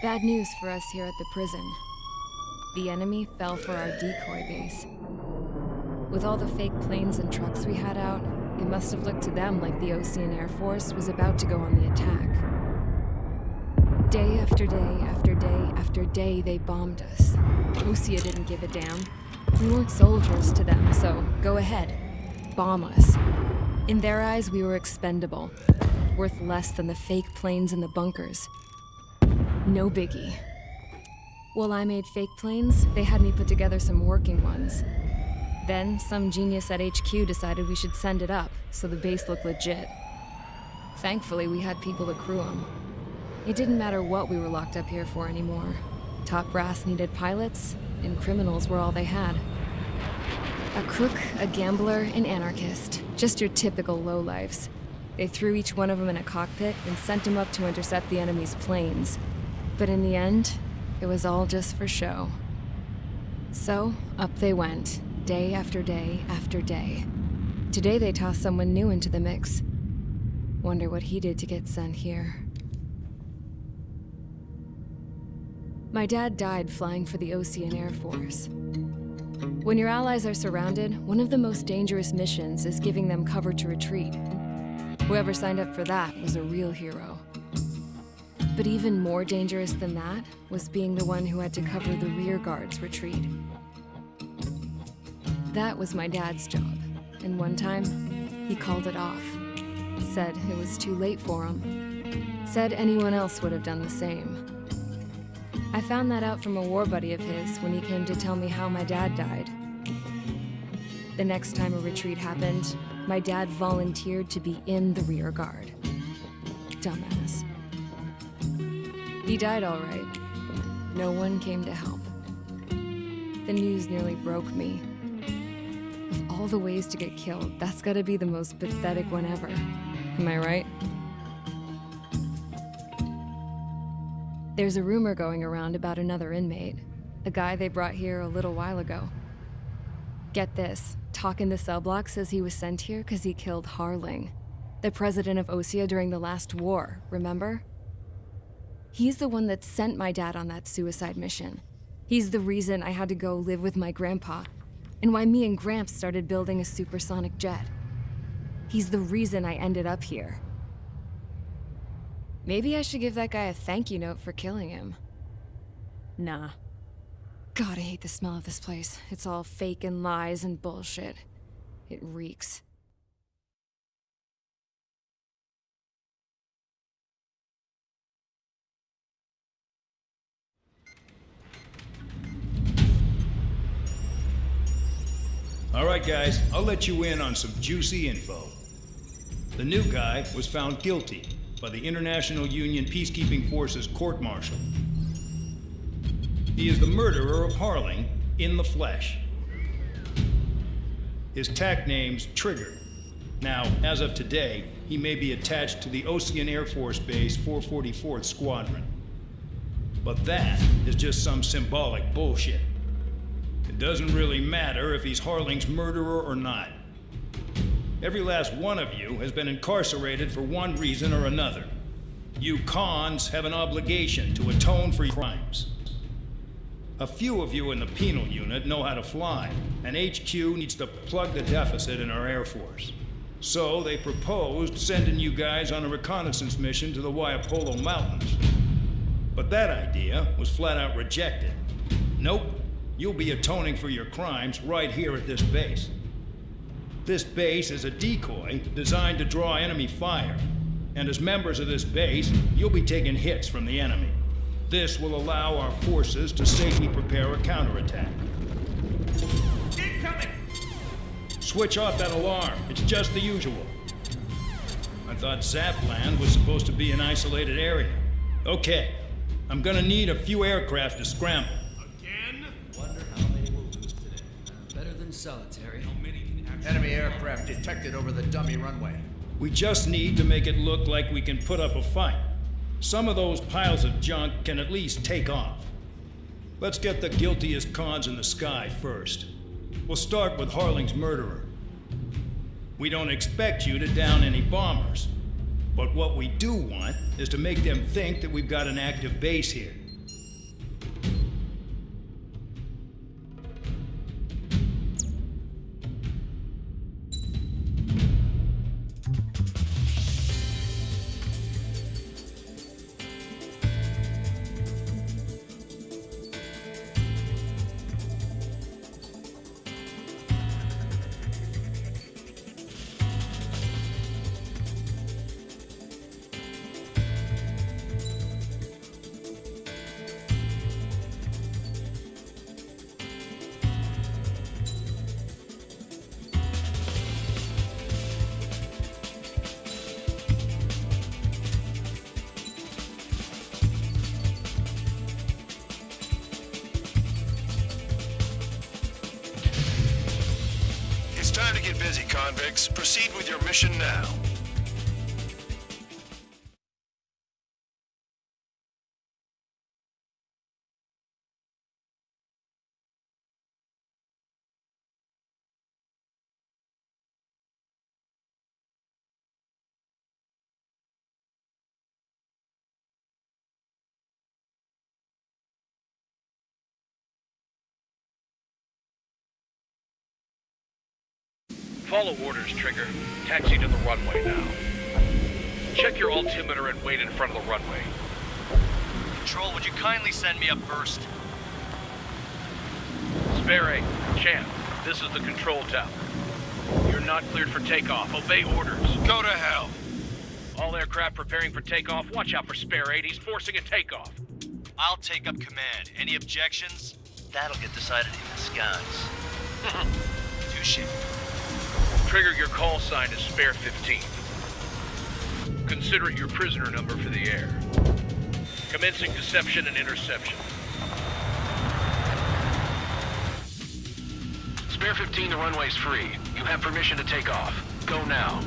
Bad news for us here at the prison. The enemy fell for our decoy base. With all the fake planes and trucks we had out, it must have looked to them like the Osean Air Force was about to go on the attack. Day after day after day after day, they bombed us. Osea didn't give a damn. We weren't soldiers to them, so go ahead. Bomb us. In their eyes, we were expendable. Worth less than the fake planes in the bunkers. No biggie. While I made fake planes, they had me put together some working ones. Then, some genius at HQ decided we should send it up, so the base looked legit. Thankfully, we had people to crew them. It didn't matter what we were locked up here for anymore. Top brass needed pilots, and criminals were all they had. A crook, a gambler, an anarchist. Just your typical lowlifes. They threw each one of them in a cockpit and sent them up to intercept the enemy's planes. But in the end, it was all just for show. So, up they went, day after day after day. Today they tossed someone new into the mix. Wonder what he did to get sent here. My dad died flying for the Osean Air Force. When your allies are surrounded, one of the most dangerous missions is giving them cover to retreat. Whoever signed up for that was a real hero. But even more dangerous than that was being the one who had to cover the rear guard's retreat. That was my dad's job, and one time, he called it off. Said it was too late for him. Said anyone else would have done the same. I found that out from a war buddy of his when he came to tell me how my dad died. The next time a retreat happened, my dad volunteered to be in the rear guard. Dumbass. He died all right. No one came to help. The news nearly broke me. Of all the ways to get killed, that's gotta be the most pathetic one ever. Am I right? There's a rumor going around about another inmate. A guy they brought here a little while ago. Get this, Talk in the cell block says he was sent here because he killed Harling, the president of Osea during the last war, remember? He's the one that sent my dad on that suicide mission. He's the reason I had to go live with my grandpa, and why me and Gramps started building a supersonic jet. He's the reason I ended up here. Maybe I should give that guy a thank you note for killing him. Nah. God, I hate the smell of this place. It's all fake and lies and bullshit. It reeks. All right, guys, I'll let you in on some juicy info. The new guy was found guilty by the International Union Peacekeeping Forces court-martial. He is the murderer of Harling in the flesh. His TAC name's Trigger. Now, as of today, he may be attached to the Osean Air Force Base 444th Squadron. But that is just some symbolic bullshit. It doesn't really matter if he's Harling's murderer or not. Every last one of you has been incarcerated for one reason or another. You cons have an obligation to atone for your crimes. A few of you in the penal unit know how to fly, and HQ needs to plug the deficit in our Air Force. So they proposed sending you guys on a reconnaissance mission to the Waiapolo Mountains. But that idea was flat out rejected. Nope. You'll be atoning for your crimes right here at this base. This base is a decoy designed to draw enemy fire. And as members of this base, you'll be taking hits from the enemy. This will allow our forces to safely prepare a counterattack. Incoming! Switch off that alarm. It's just the usual. I thought Zapland was supposed to be an isolated area. Okay, I'm gonna need a few aircraft to scramble. Wonder how many we'll lose today. Better than solitary. How many can actually... Enemy aircraft detected over the dummy runway. We just need to make it look like we can put up a fight. Some of those piles of junk can at least take off. Let's get the guiltiest cons in the sky first. We'll start with Harling's murderer. We don't expect you to down any bombers. But what we do want is to make them think that we've got an active base here. busy, convicts. Proceed with your mission now. Follow orders, Trigger. Taxi to the runway now. Check your altimeter and wait in front of the runway. Control, would you kindly send me up first? Spare 8, Champ, this is the control tower. You're not cleared for takeoff. Obey orders. Go to hell. All aircraft preparing for takeoff. Watch out for Spare 8. He's forcing a takeoff. I'll take up command. Any objections? That'll get decided in the skies. Touche. Trigger, your call sign is Spare 15. Consider it your prisoner number for the air. Commencing deception and interception. Spare 15, the runway's free. You have permission to take off. Go now.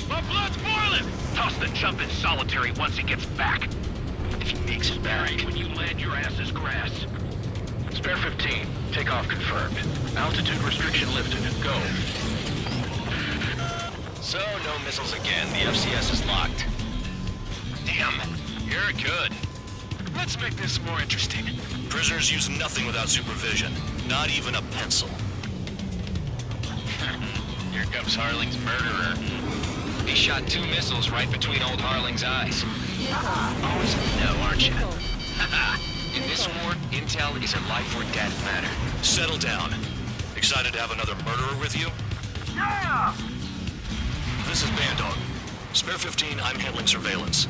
My blood's boiling! Toss the chump in solitary once he gets back. If he makes it back, when you land, your ass is grass. Spare 15, takeoff confirmed. Altitude restriction lifted. Go. So, no missiles again. The FCS is locked. Damn, you're good. Let's make this more interesting. Prisoners use nothing without supervision. Not even a pencil. Here comes Harling's murderer. He shot 2 missiles right between old Harling's eyes. Always know, aren't you? In this war, intel is a life or death matter. Settle down. Excited to have another murderer with you? Yeah! This is Bandog. Spare 15, I'm handling surveillance.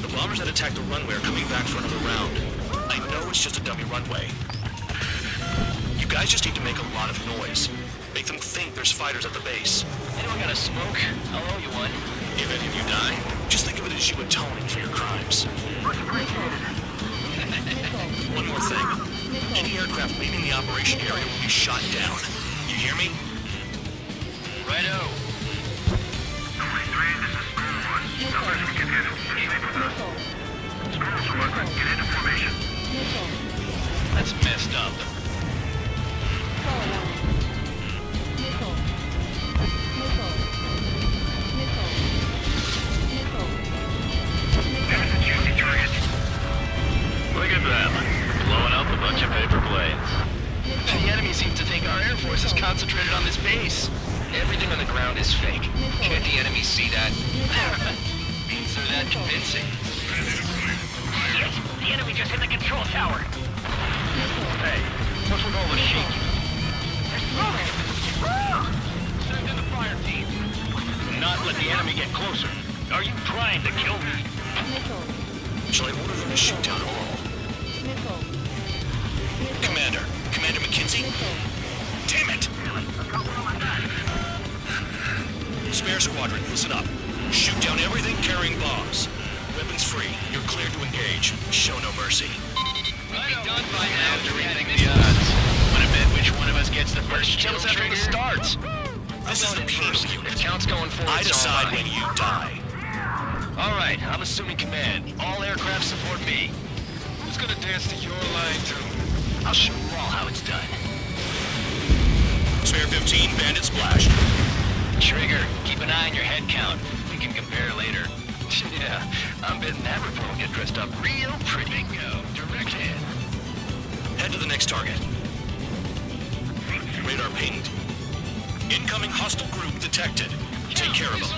The bombers that attacked the runway are coming back for another round. I know it's just a dummy runway. You guys just need to make a lot of noise. Make them think there's fighters at the base. Anyone got a smoke? I'll owe you one. If any of you die, just think of it as you atoning for your crimes. One more thing. Any aircraft leaving the operation area will be shot down. You hear me? Righto. That's messed up. Look at them, blowing up a bunch of paper planes. The enemy seems to think our Air Force is concentrated on this base. Everything on the ground is fake. Can't the enemy see that? Means they're that convincing. Shit! The enemy just hit the control tower. Hey, what's with all the shaking? They're smoking! Send in the fire team. Not let the enemy get closer. Are you trying to kill me? Shall I order them to shoot down all? Commander McKenzie? Damn it! Spare squadron, listen up. Shoot down everything carrying bombs. Weapons free. You're cleared to engage. Show no mercy. We'll be done by now. Directing the odds. Wanna bet which one of us gets the first kill after the starts? This is the penal unit. If count's going forward, I decide when you die. All right, I'm assuming command. All aircraft support me. Who's gonna dance to your line, too? I'll show you all how it's done. Spare 15, bandit splash. Trigger, keep an eye on your head count. We can compare later. Yeah, I'm betting that report will get dressed up real pretty. Bingo, direct hit. Head to the next target. Radar pinged. Incoming hostile group detected. Take care of them.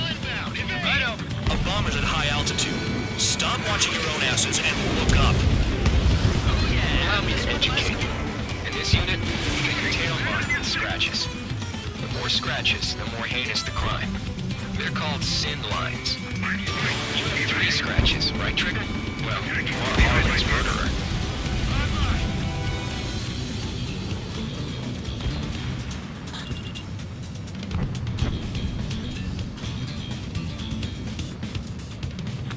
Righto. A bomber's at high altitude. Stop watching your own asses and look up. Oh yeah, allow me to educate you. In this unit, you get your tail marked with scratches. The more scratches, the more heinous the crime. They're called sin lines. You have 3 scratches, right, Trigger? Well, you are Harley's murderer.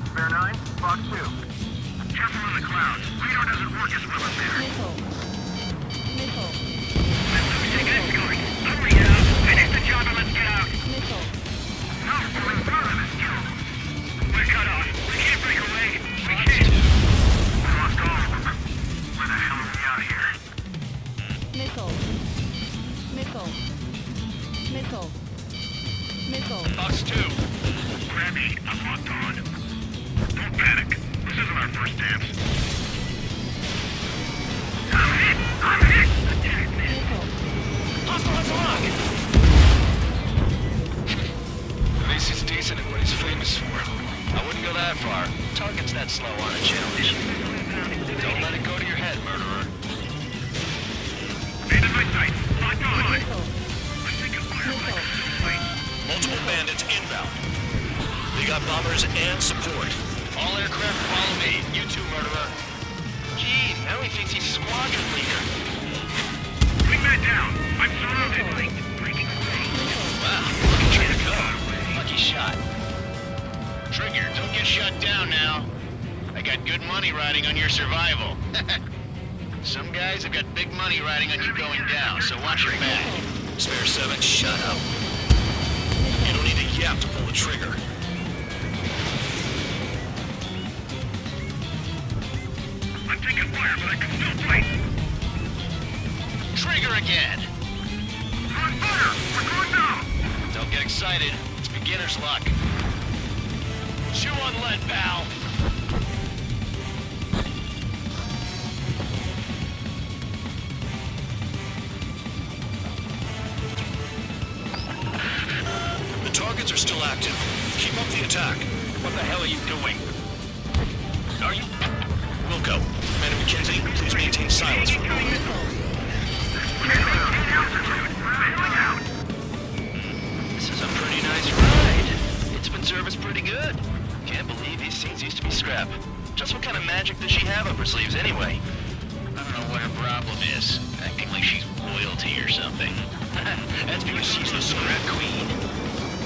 Spare 9, Fox 2. Careful in the clouds. Radar doesn't work as well up there. Let's take it going. Hurry up. Finish the the job and let's get out. Missile. No, we're in front of this kill. We're cut off. We can't break away. We can't. We lost all of them. Where the hell are we out of here? Missile. Missile. Missile. Missile. Fox 2. Gravity, I'm locked on. Don't panic. This isn't our first dance. I'm hit! I'm hit! Attack this. Missile. Hostile has a lock! At least he's decent at what he's famous for. I wouldn't go that far. Target's that slow on a challenge. Don't let it go to your head, murderer. Man in my sight. Locked on. Missile. I'm taking fire, but I can still fight. Multiple bandits inbound. They got bombers and support. All aircraft follow me. You too, murderer. Geez, now he thinks he's squadron leader. Bring that down. I'm surrounded. Breaking away. Wow, look at Trigger go. Lucky shot. Trigger, don't get shut down now. I got good money riding on your survival. Some guys have got big money riding on you going down, so watch your back. Spare 7, shut up. You don't need a yap to pull the trigger. I'm taking fire, but I can still fight. Trigger again. We're on fire. We're going down. Don't get excited. It's beginner's luck. Chew on lead, pal. The targets are still active. Keep up the attack. What the hell are you doing? Are you... Wilco, Commander McKenzie, please maintain silence for a moment. This is a pretty nice ride. It's been serviced pretty good. Can't believe these scenes used to be scrap. Just what kind of magic does she have up her sleeves anyway? I don't know what her problem is. Acting like she's royalty or something. That's because she's the scrap queen.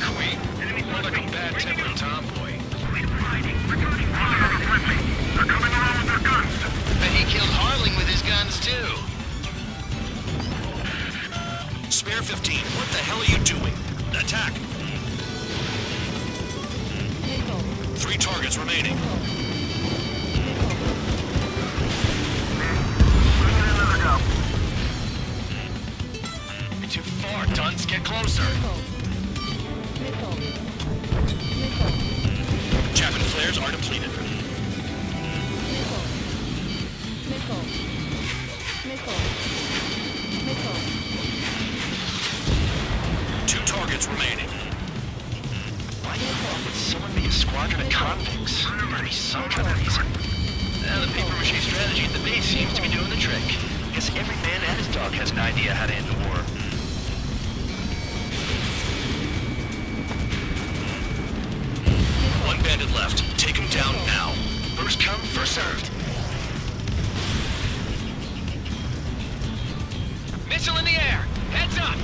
Queen? More like a bad-tempered tomboy. They're coming around with their guns. Bet he killed Harling with his guns, too. Spare 15, what the hell are you doing? Attack! Missile. 3 targets remaining. Another go. You're too far, Dunce. Get closer. Missile. Missile. Chapman flares are depleted. Missile. Missile. Missile. Missile. 2 targets remaining. Why the fuck would someone be a squadron of convicts? There gotta be some kind of reason. The paper-mache strategy at the base seems to be doing the trick. Guess every man and his dog has an idea how to end a war. One bandit left. Take him down now. First come, first served. Missile in the air! Heads up!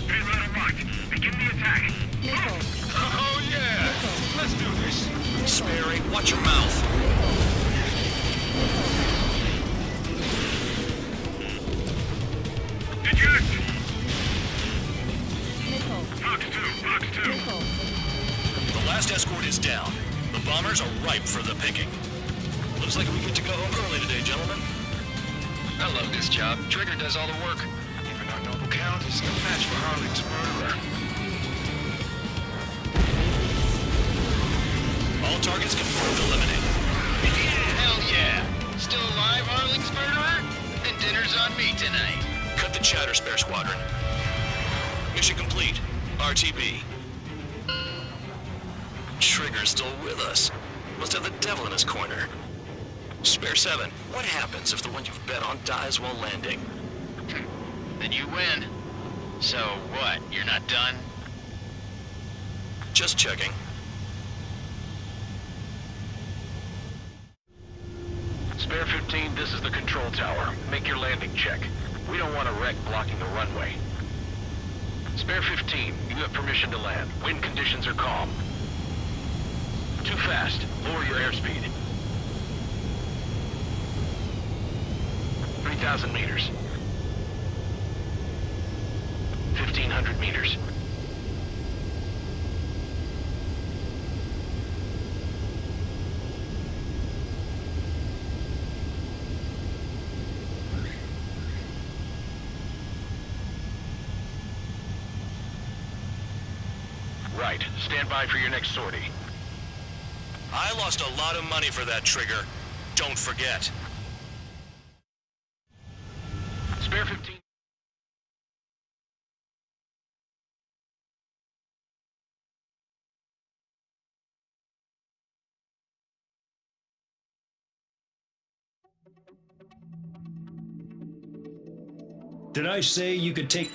Get right on mark. Begin the attack. Missile. Oh yeah! Let's do this. Spare 8, watch your mouth. Eject. Missile. Fox 2. Fox 2. Missile. The last escort is down. The bombers are ripe for the picking. Looks like we get to go home early today, gentlemen. I love this job. Trigger does all the work. Even our noble count is no match for Harling's murderer. All targets confirmed eliminated. Hell yeah! Still alive, Harling's murderer? And dinner's on me tonight. Cut the chatter, Spare Squadron. Mission complete. RTB. Trigger's still with us. Must have the devil in his corner. Spare 7, what happens if the one you've bet on dies while landing? Then you win. So what, you're not done? Just checking. Spare 15, this is the control tower. Make your landing check. We don't want a wreck blocking the runway. Spare 15, you have permission to land. Wind conditions are calm. Too fast. Lower your airspeed. 3,000 meters. 1,500 meters. Right. Stand by for your next sortie. I lost a lot of money for that trigger. Don't forget. Spare 15. Did I say you could take